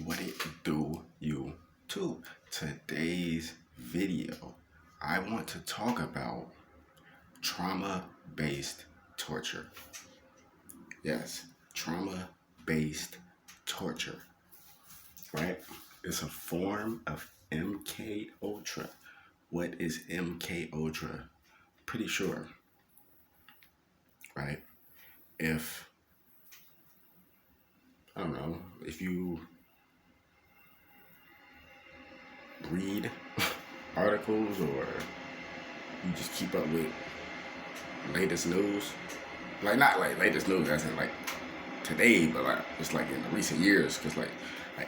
What it do, you too? Today's video, I want to talk about trauma-based torture. Yes, trauma-based torture, right? It's a form of MK Ultra. What is MK Ultra? Pretty sure, right? If, I don't know, if you read articles or you just keep up with latest news, like not like latest news as in like today, but like it's like in the recent years, because like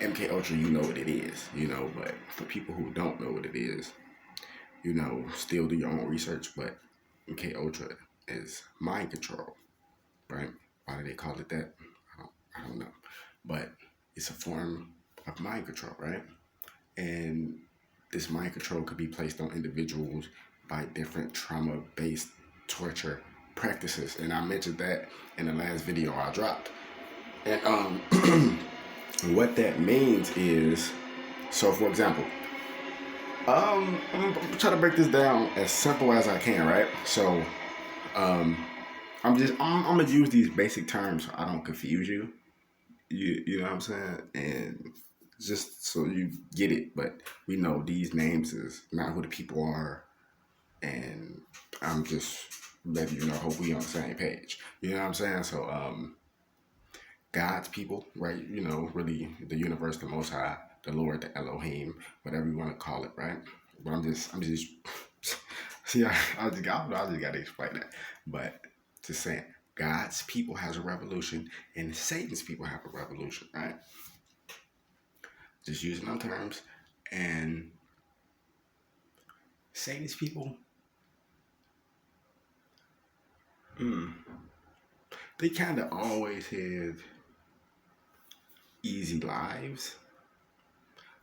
MK Ultra, you know what it is, But for people who don't know what it is, still do your own research. But MK Ultra is mind control, right? Why do they call it that? I don't know, but it's a form of mind control, right? And this mind control could be placed on individuals by different trauma-based torture practices, and I mentioned that in the last video I dropped. And what that means is, so for example, I'm trying to break this down as simple as I can, right? So, um, I'm gonna use these basic terms so I don't confuse you. You know what I'm saying? And just so you get it, but we know these names is not who the people are, and I'm just letting you know. Hope we on the same page. You know what I'm saying? So, God's people, right? Really the universe, the Most High, the Lord, the Elohim, whatever you want to call it, right? But I'm just, see, I just got to explain that. But just saying, God's people has a revolution, and Satan's people have a revolution, right? Just using them terms, and Satan's people, they kind of always had easy lives.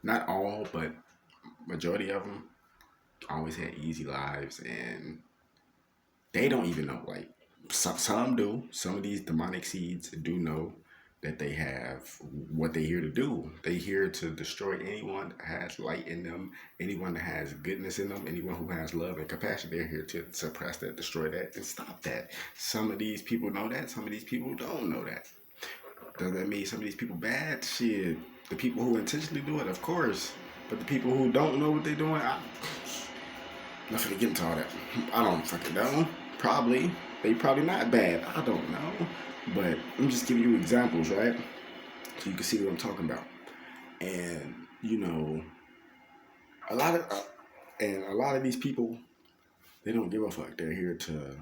Not all, but majority of them always had easy lives, and they don't even know. Like some do. Some of these demonic seeds do know that they have what they're here to do. They're here to destroy anyone that has light in them, anyone that has goodness in them, anyone who has love and compassion. They're here to suppress that, destroy that, and stop that. Some of these people know that. Some of these people don't know that. Does that mean some of these people bad? Shit. The people who intentionally do it, of course. But the people who don't know what they're doing, I'm not gonna get into all that. I don't fucking know. Probably. They probably not bad. I don't know. But I'm just giving you examples, right? So you can see what I'm talking about. And a lot of a lot of these people, they don't give a fuck. They're here to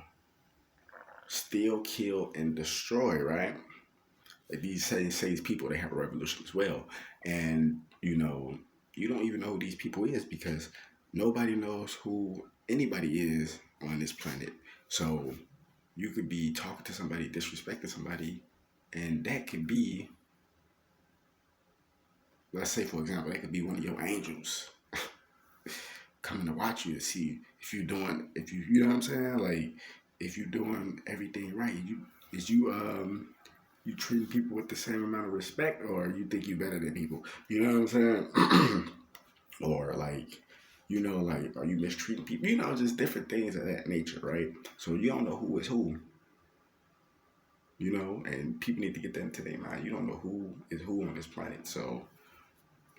steal, kill, and destroy, right? Like these say people, they have a revolution as well. And you don't even know who these people is, because nobody knows who anybody is on this planet. So you could be talking to somebody, disrespecting somebody, and that could be, let's say for example, that could be one of your angels coming to watch you to see if you know what I'm saying, like if you're doing everything right. You treating people with the same amount of respect, or you think you better than people. You know what I'm saying? Or like, like, are you mistreating people? Just different things of that nature, right? So you don't know who is who. And people need to get that into their mind. You don't know who is who on this planet. So,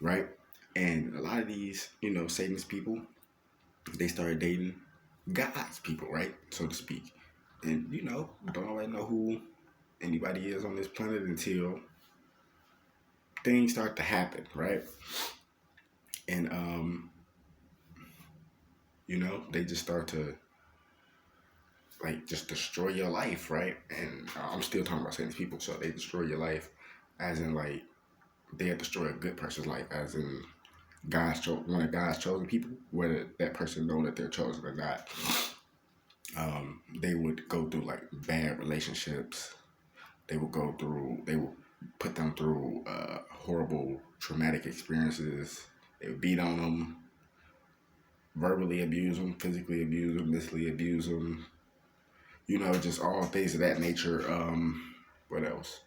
right? And a lot of these, Satanist people, they started dating God's people, right? So to speak. And, don't always know who anybody is on this planet until things start to happen, right? And, they just start to, like, just destroy your life, right? And I'm still talking about Satanist people. So they destroy your life as in, like, they'll destroy a good person's life, as in one of God's chosen people, whether that person know that they're chosen or not. They would go through like bad relationships. They would put them through horrible traumatic experiences. They would beat on them, verbally abuse them, physically abuse them, mentally abuse them. Just all things of that nature. What else?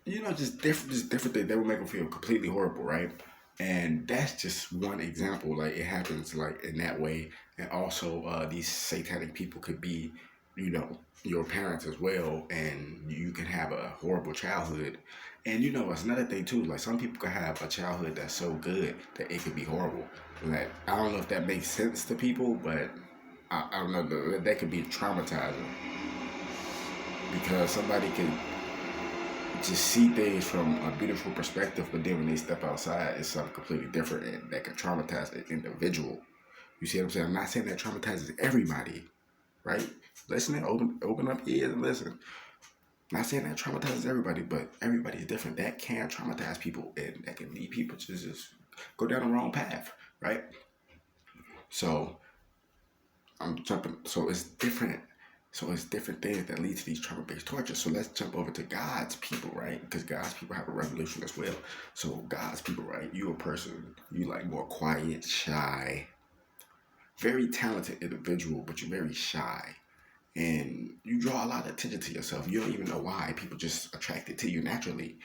just different things that would make them feel completely horrible, right? And that's just one example. Like it happens like in that way, and also these satanic people could be, your parents as well, and you can have a horrible childhood. And it's another thing too. Like some people could have a childhood that's so good that it could be horrible. Like I don't know if that makes sense to people, but I don't know. That could be traumatizing because somebody could just see things from a beautiful perspective, but then when they step outside, it's something completely different, and that can traumatize an individual. You see what I'm saying? I'm not saying that traumatizes everybody, right? Listening, open up your ears and listen. I'm not saying that traumatizes everybody, but everybody's different. That can traumatize people, and that can lead people to just go down the wrong path, right? So I'm jumping. So it's different. So it's different things that lead to these trauma-based tortures. So let's jump over to God's people, right? Because God's people have a revolution as well. So God's people, right? You a person, you like more quiet, shy, very talented individual, but you're very shy. And you draw a lot of attention to yourself. You don't even know why. People just attracted to you naturally.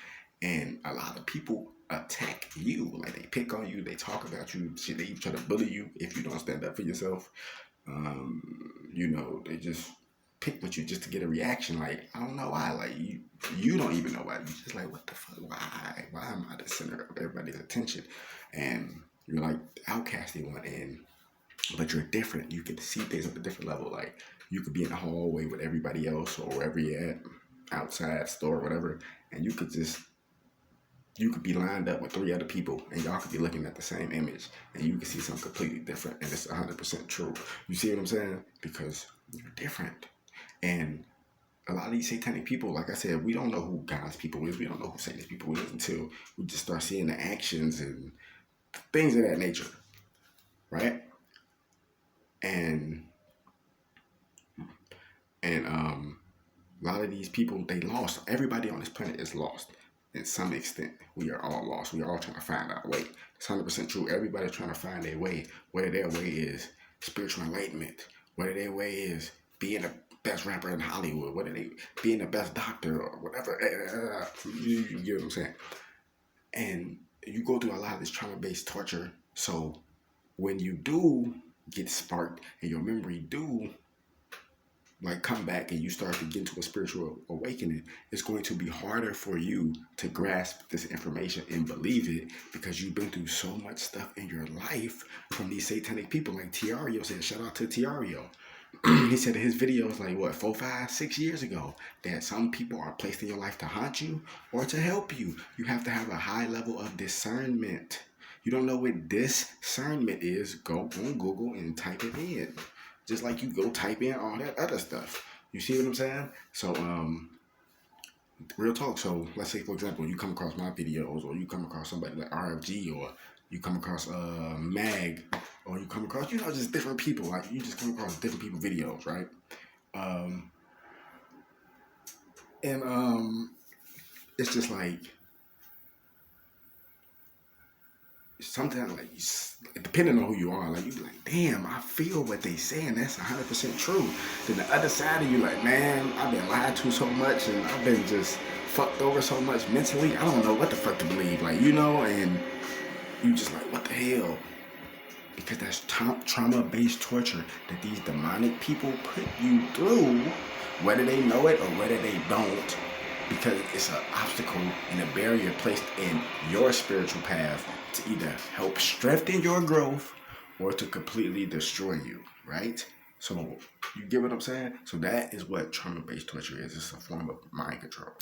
And a lot of people attack you. Like they pick on you, they talk about you, they even try to bully you if you don't stand up for yourself. They just pick with you just to get a reaction. Like, I don't know why. Like, you don't even know why. You're just like, what the fuck? Why? Why am I the center of everybody's attention? And you're like the outcasting one. But you're different. You can see things at a different level. Like, you could be in the hallway with everybody else or wherever you're at, outside, store, whatever, and you could be lined up with 3 other people and y'all could be looking at the same image and you can see something completely different and it's 100% true. You see what I'm saying? Because you're different. And a lot of these satanic people, like I said, we don't know who God's people is. We don't know who Satan's people is until we just start seeing the actions and things of that nature, right? And a lot of these people, they lost. Everybody on this planet is lost. In some extent, we are all lost. We are all trying to find our way. It's 100% true. Everybody's trying to find their way. Whether their way is spiritual enlightenment, whether their way is being the best rapper in Hollywood, whether they being the best doctor or whatever. You get what I'm saying? And you go through a lot of this trauma-based torture. So when you do get sparked and your memory do like come back and you start to get into a spiritual awakening, it's going to be harder for you to grasp this information and believe it because you've been through so much stuff in your life from these satanic people. Like Tiario said, shout out to Tiario. He said in his videos like what 4, 5, 6 years ago that some people are placed in your life to haunt you or to help you. You have to have a high level of discernment. You don't know what discernment is, go on Google and type it in. Just like you go type in all that other stuff. You see what I'm saying? So, real talk. So, let's say, for example, you come across my videos or you come across somebody like RFG or you come across Mag or you come across, just different people. Like, you just come across different people videos, right? It's just like, sometimes like depending on who you are, like you be like, damn, I feel what they saying. That's 100% true. Then the other side of you, like, man, I've been lied to so much and I've been just fucked over so much mentally. I don't know what the fuck to believe, and you just like, what the hell? Because that's trauma-based torture that these demonic people put you through, whether they know it or whether they don't, because it's an obstacle and a barrier placed in your spiritual path to either help strengthen your growth or to completely destroy you, right? So you get what I'm saying? So that is what trauma-based torture is. It's a form of mind control.